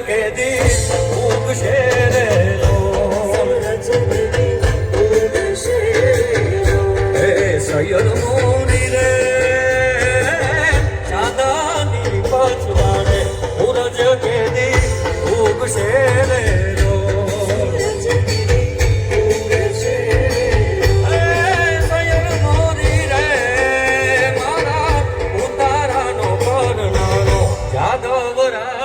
કેદી ઉગશે રે સૈયદ મોરી રે ચાંદાની પછવાડે સૂરજ કેદી ઉગશે રે સૈયદ મોરી રે મારા ઉતારાનો કરનારો જાદવરા